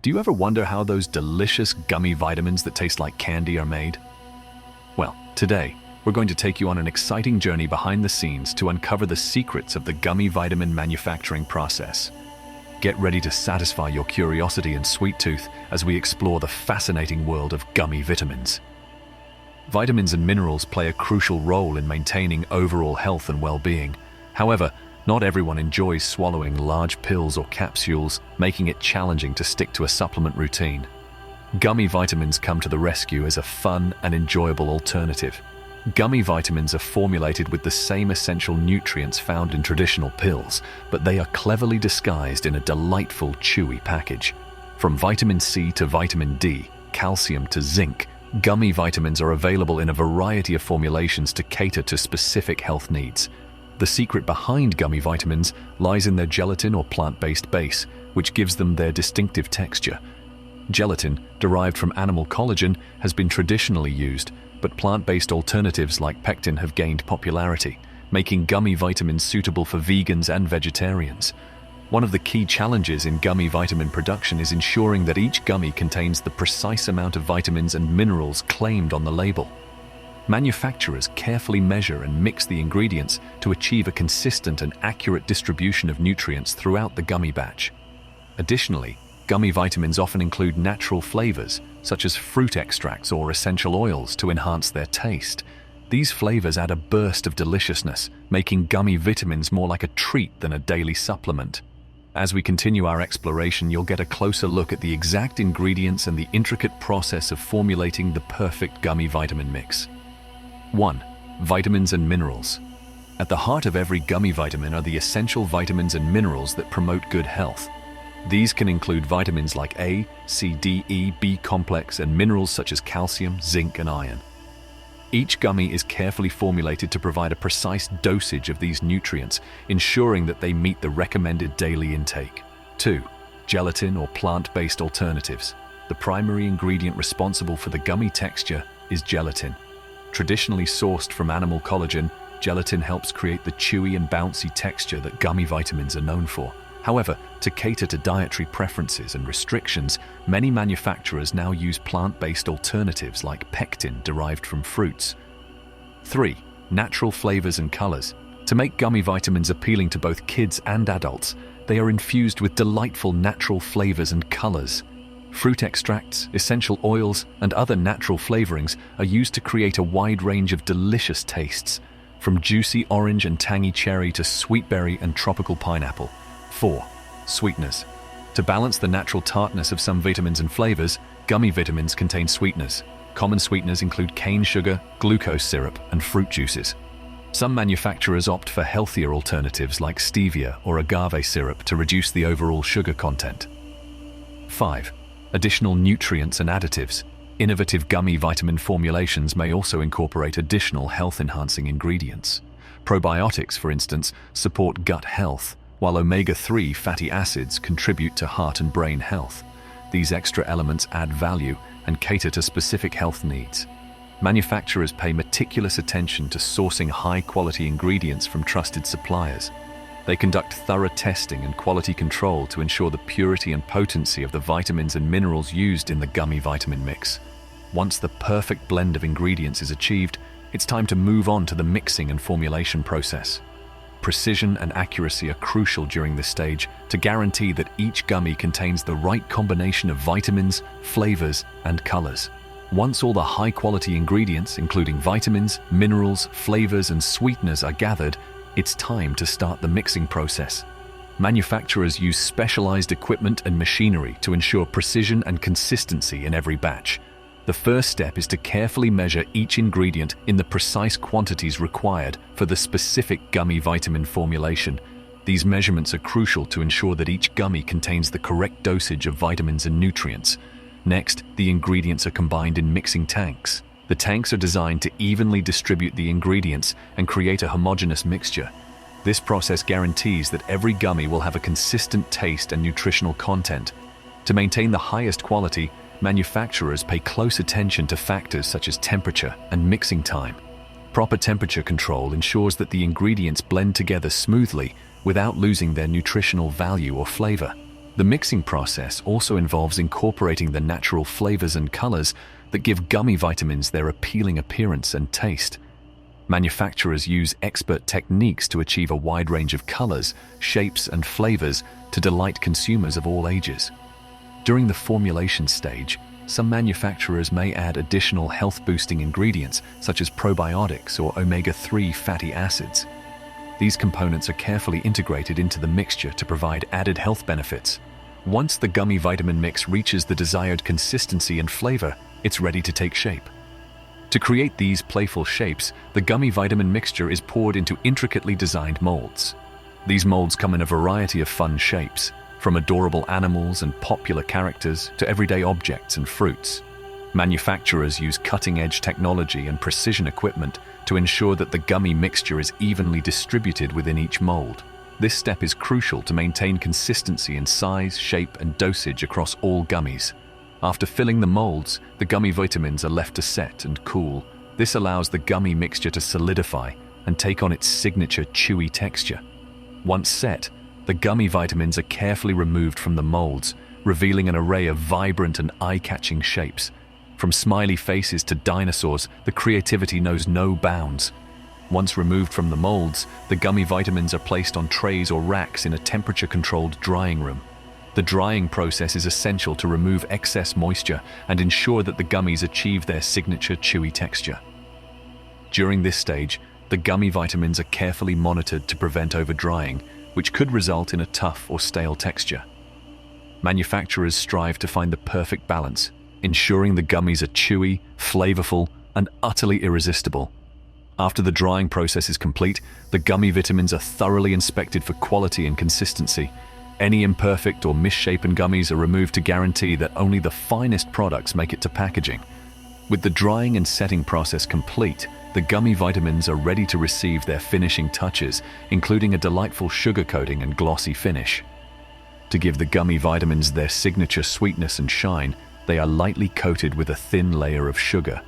Do you ever wonder how those delicious gummy vitamins that taste like candy are made? Well, today, we're going to take you on an exciting journey behind the scenes to uncover the secrets of the gummy vitamin manufacturing process. Get ready to satisfy your curiosity and sweet tooth as we explore the fascinating world of gummy vitamins. Vitamins and minerals play a crucial role in maintaining overall health and well-being. However, not everyone enjoys swallowing large pills or capsules, making it challenging to stick to a supplement routine. Gummy vitamins come to the rescue as a fun and enjoyable alternative. Gummy vitamins are formulated with the same essential nutrients found in traditional pills, but they are cleverly disguised in a delightful, chewy package. From vitamin C to vitamin D, calcium to zinc, gummy vitamins are available in a variety of formulations to cater to specific health needs. The secret behind gummy vitamins lies in their gelatin or plant-based base, which gives them their distinctive texture. Gelatin, derived from animal collagen, has been traditionally used, but plant-based alternatives like pectin have gained popularity, making gummy vitamins suitable for vegans and vegetarians. One of the key challenges in gummy vitamin production is ensuring that each gummy contains the precise amount of vitamins and minerals claimed on the label. Manufacturers carefully measure and mix the ingredients to achieve a consistent and accurate distribution of nutrients throughout the gummy batch. Additionally, gummy vitamins often include natural flavors, such as fruit extracts or essential oils, to enhance their taste. These flavors add a burst of deliciousness, making gummy vitamins more like a treat than a daily supplement. As we continue our exploration, you'll get a closer look at the exact ingredients and the intricate process of formulating the perfect gummy vitamin mix. 1. Vitamins and minerals. At the heart of every gummy vitamin are the essential vitamins and minerals that promote good health. These can include vitamins like A, C, D, E, B complex, and minerals such as calcium, zinc, and iron. Each gummy is carefully formulated to provide a precise dosage of these nutrients, ensuring that they meet the recommended daily intake. 2. Gelatin or plant-based alternatives. The primary ingredient responsible for the gummy texture is gelatin. Traditionally sourced from animal collagen, gelatin helps create the chewy and bouncy texture that gummy vitamins are known for. However, to cater to dietary preferences and restrictions, many manufacturers now use plant-based alternatives like pectin derived from fruits. 3. Natural flavors and colors. To make gummy vitamins appealing to both kids and adults, they are infused with delightful natural flavors and colors. Fruit extracts, essential oils, and other natural flavorings are used to create a wide range of delicious tastes, from juicy orange and tangy cherry to sweet berry and tropical pineapple. 4. Sweeteners. To balance the natural tartness of some vitamins and flavors, gummy vitamins contain sweeteners. Common sweeteners include cane sugar, glucose syrup, and fruit juices. Some manufacturers opt for healthier alternatives like stevia or agave syrup to reduce the overall sugar content. 5. Additional nutrients and additives. Innovative gummy vitamin formulations may also incorporate additional health-enhancing ingredients. Probiotics, for instance, support gut health, while omega-3 fatty acids contribute to heart and brain health. These extra elements add value and cater to specific health needs. Manufacturers pay meticulous attention to sourcing high-quality ingredients from trusted suppliers. They conduct thorough testing and quality control to ensure the purity and potency of the vitamins and minerals used in the gummy vitamin mix. Once the perfect blend of ingredients is achieved, it's time to move on to the mixing and formulation process. Precision and accuracy are crucial during this stage to guarantee that each gummy contains the right combination of vitamins, flavors, and colors. Once all the high-quality ingredients, including vitamins, minerals, flavors, and sweeteners, are gathered, it's time to start the mixing process. Manufacturers use specialized equipment and machinery to ensure precision and consistency in every batch. The first step is to carefully measure each ingredient in the precise quantities required for the specific gummy vitamin formulation. These measurements are crucial to ensure that each gummy contains the correct dosage of vitamins and nutrients. Next, the ingredients are combined in mixing tanks. The tanks are designed to evenly distribute the ingredients and create a homogeneous mixture. This process guarantees that every gummy will have a consistent taste and nutritional content. To maintain the highest quality, manufacturers pay close attention to factors such as temperature and mixing time. Proper temperature control ensures that the ingredients blend together smoothly without losing their nutritional value or flavor. The mixing process also involves incorporating the natural flavors and colors that give gummy vitamins their appealing appearance and taste. Manufacturers use expert techniques to achieve a wide range of colors, shapes, and flavors to delight consumers of all ages. During the formulation stage, some manufacturers may add additional health-boosting ingredients such as probiotics or omega-3 fatty acids. These components are carefully integrated into the mixture to provide added health benefits. Once the gummy vitamin mix reaches the desired consistency and flavor, it's ready to take shape. To create these playful shapes, the gummy vitamin mixture is poured into intricately designed molds. These molds come in a variety of fun shapes, from adorable animals and popular characters to everyday objects and fruits. Manufacturers use cutting-edge technology and precision equipment to ensure that the gummy mixture is evenly distributed within each mold. This step is crucial to maintain consistency in size, shape, and dosage across all gummies. After filling the molds, the gummy vitamins are left to set and cool. This allows the gummy mixture to solidify and take on its signature chewy texture. Once set, the gummy vitamins are carefully removed from the molds, revealing an array of vibrant and eye-catching shapes. From smiley faces to dinosaurs, the creativity knows no bounds. Once removed from the molds, the gummy vitamins are placed on trays or racks in a temperature-controlled drying room. The drying process is essential to remove excess moisture and ensure that the gummies achieve their signature chewy texture. During this stage, the gummy vitamins are carefully monitored to prevent over-drying, which could result in a tough or stale texture. Manufacturers strive to find the perfect balance, ensuring the gummies are chewy, flavorful, and utterly irresistible. After the drying process is complete, the gummy vitamins are thoroughly inspected for quality and consistency. Any imperfect or misshapen gummies are removed to guarantee that only the finest products make it to packaging. With the drying and setting process complete, the gummy vitamins are ready to receive their finishing touches, including a delightful sugar coating and glossy finish. To give the gummy vitamins their signature sweetness and shine, they are lightly coated with a thin layer of sugar.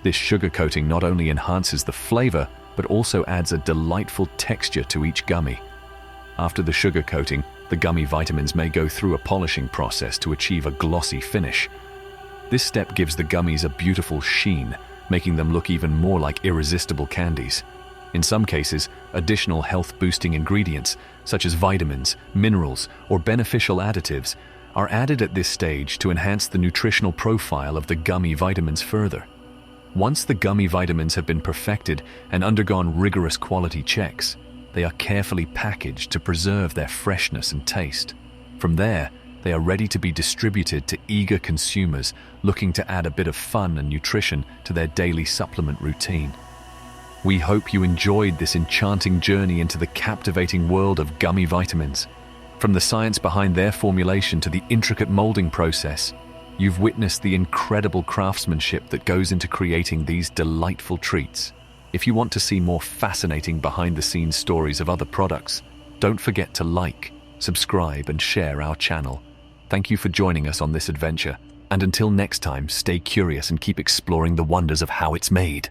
This sugar coating not only enhances the flavor, but also adds a delightful texture to each gummy. After the sugar coating, the gummy vitamins may go through a polishing process to achieve a glossy finish. This step gives the gummies a beautiful sheen, making them look even more like irresistible candies. In some cases, additional health-boosting ingredients, such as vitamins, minerals, or beneficial additives, are added at this stage to enhance the nutritional profile of the gummy vitamins further. Once the gummy vitamins have been perfected and undergone rigorous quality checks, they are carefully packaged to preserve their freshness and taste. From there, they are ready to be distributed to eager consumers looking to add a bit of fun and nutrition to their daily supplement routine. We hope you enjoyed this enchanting journey into the captivating world of gummy vitamins. From the science behind their formulation to the intricate molding process, you've witnessed the incredible craftsmanship that goes into creating these delightful treats. If you want to see more fascinating behind-the-scenes stories of other products, don't forget to like, subscribe, and share our channel. Thank you for joining us on this adventure, and until next time, stay curious and keep exploring the wonders of how it's made.